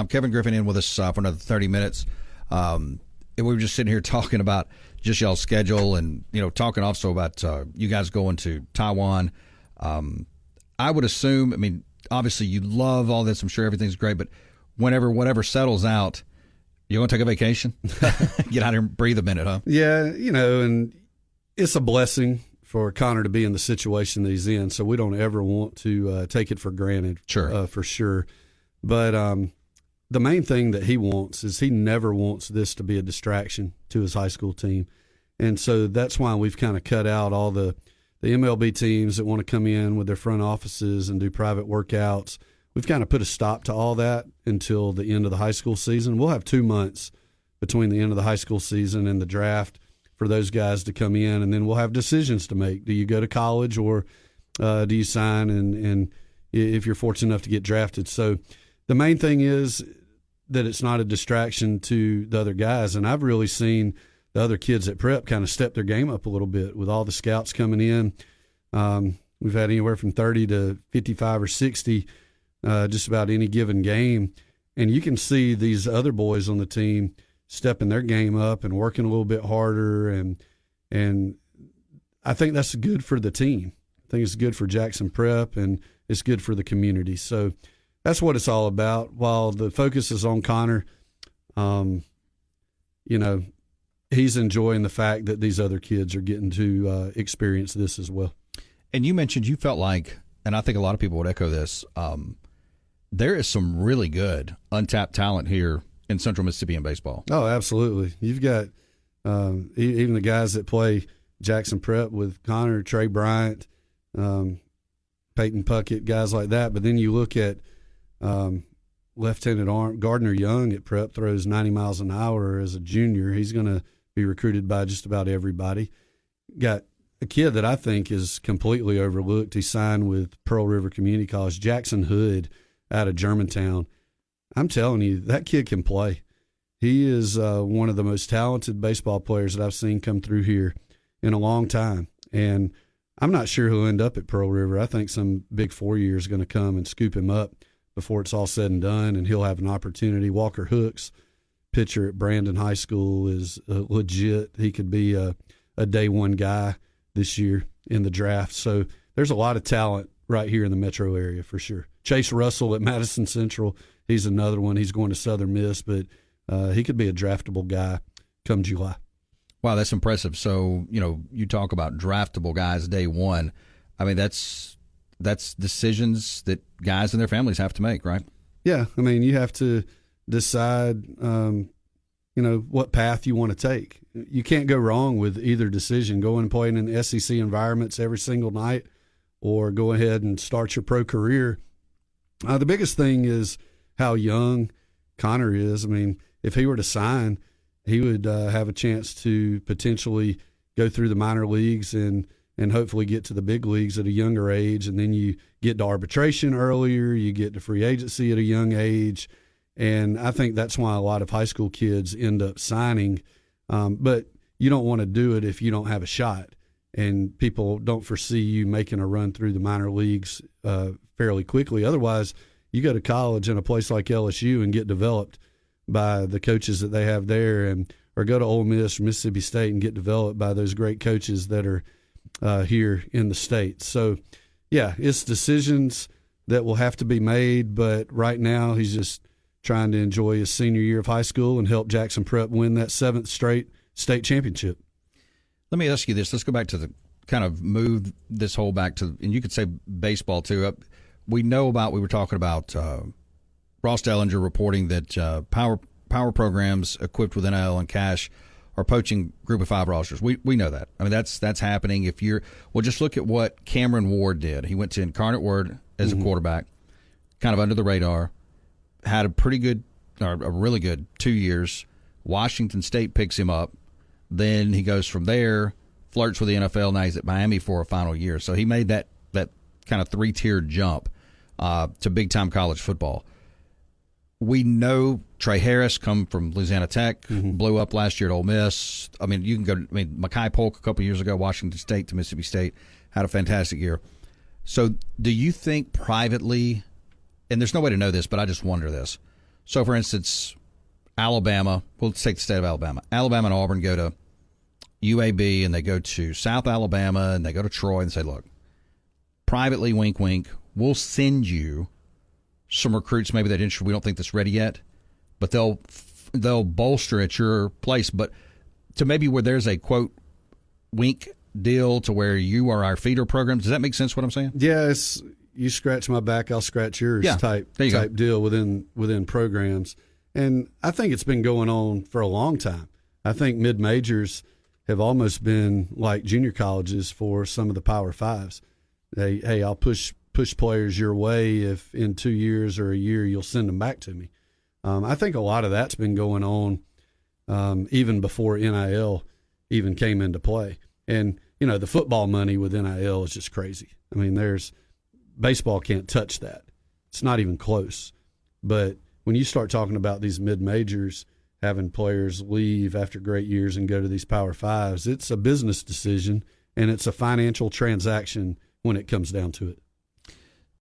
Kevin Griffin in with us for another 30 minutes. And we were just sitting here talking about just y'all's schedule and, talking also about you guys going to Taiwan. I would assume, obviously you love all this. I'm sure everything's great, but whatever settles out, you're going to take a vacation? Get out here and breathe a minute, huh? Yeah, and it's a blessing for Connor to be in the situation that he's in, so we don't ever want to take it for granted. Sure. For sure. But the main thing that he wants is he never wants this to be a distraction to his high school team. And so that's why we've kind of cut out all the MLB teams that want to come in with their front offices and do private workouts. We've kind of put a stop to all that until the end of the high school season. We'll have 2 months between the end of the high school season and the draft for those guys to come in, and then we'll have decisions to make. Do you go to college or do you sign and if you're fortunate enough to get drafted? So the main thing is that it's not a distraction to the other guys, and I've really seen the other kids at prep kind of step their game up a little bit with all the scouts coming in. We've had anywhere from 30 to 55 or 60 just about any given game, and you can see these other boys on the team stepping their game up and working a little bit harder, and I think that's good for the team. I think it's good for Jackson Prep, and it's good for the community. So that's what it's all about. While the focus is on Connor, he's enjoying the fact that these other kids are getting to experience this as well. And you mentioned you felt like, and I think a lot of people would echo this, there is some really good untapped talent here in Central Mississippi in baseball. Oh, absolutely. You've got even the guys that play Jackson Prep with Connor, Trey Bryant, Peyton Puckett, guys like that. But then you look at Lieutenant Gardner Young at Prep, throws 90 miles an hour as a junior. He's going to be recruited by just about everybody. Got a kid that I think is completely overlooked. He signed with Pearl River Community College, Jackson Hood out of Germantown. I'm telling you, that kid can play. He is one of the most talented baseball players that I've seen come through here in a long time. And I'm not sure he'll end up at Pearl River. I think some big 4-year is going to come and scoop him up before it's all said and done, and he'll have an opportunity. Walker Hooks, pitcher at Brandon High School, is legit. He could be a day one guy this year in the draft. So there's a lot of talent right here in the metro area for sure. Chase Russell at Madison Central, he's another one. He's going to Southern Miss, but he could be a draftable guy come July. Wow, that's impressive. So, you talk about draftable guys day one. That's decisions that guys and their families have to make, right? Yeah, you have to decide, what path you want to take. You can't go wrong with either decision. Go and play in an SEC environments every single night, or go ahead and start your pro career. The biggest thing is how young Connor is. If he were to sign, he would have a chance to potentially go through the minor leagues and hopefully get to the big leagues at a younger age. And then you get to arbitration earlier, you get to free agency at a young age. And I think that's why a lot of high school kids end up signing. But you don't want to do it if you don't have a shot. And people don't foresee you making a run through the minor leagues fairly quickly. Otherwise, you go to college in a place like LSU and get developed by the coaches that they have there, or go to Ole Miss or Mississippi State and get developed by those great coaches that are here in the state. So, yeah, it's decisions that will have to be made, but right now he's just trying to enjoy his senior year of high school and help Jackson Prep win that 7th straight state championship. Let me ask you this. Let's go back to the kind of move this whole back to, and you could say baseball too. We were talking about Ross Dellinger reporting that power programs equipped with NIL and cash are poaching Group of 5 rosters. We know that. That's happening. Just look at what Cameron Ward did. He went to Incarnate Word as a quarterback, kind of under the radar, had a really good 2 years. Washington State picks him up. Then he goes from there, flirts with the NFL. Now he's at Miami for a final year. So he made that kind of 3-tiered jump to big-time college football. We know Trey Harris come from Louisiana Tech, blew up last year at Ole Miss. You can go. Makai Polk a couple years ago, Washington State to Mississippi State, had a fantastic year. So do you think privately, and there's no way to know this, but I just wonder this, So, for instance, Alabama, well, let's take the state of Alabama. Alabama and Auburn go to UAB, and they go to South Alabama, and they go to Troy and say, look, privately, wink, wink, we'll send you some recruits maybe that interested. We don't think that's ready yet, but they'll bolster at your place. But to maybe where there's a, quote, wink deal to where you are our feeder program. Does that make sense what I'm saying? Yeah, you scratch my back, I'll scratch yours type deal within programs. And I think it's been going on for a long time. I think mid-majors have almost been like junior colleges for some of the Power Fives. Hey, I'll push players your way if in 2 years or a year you'll send them back to me. I think a lot of that's been going on even before NIL even came into play. And, the football money with NIL is just crazy. I mean, baseball can't touch that. It's not even close. But when you start talking about these mid-majors having players leave after great years and go to these Power Fives, it's a business decision and it's a financial transaction when it comes down to it.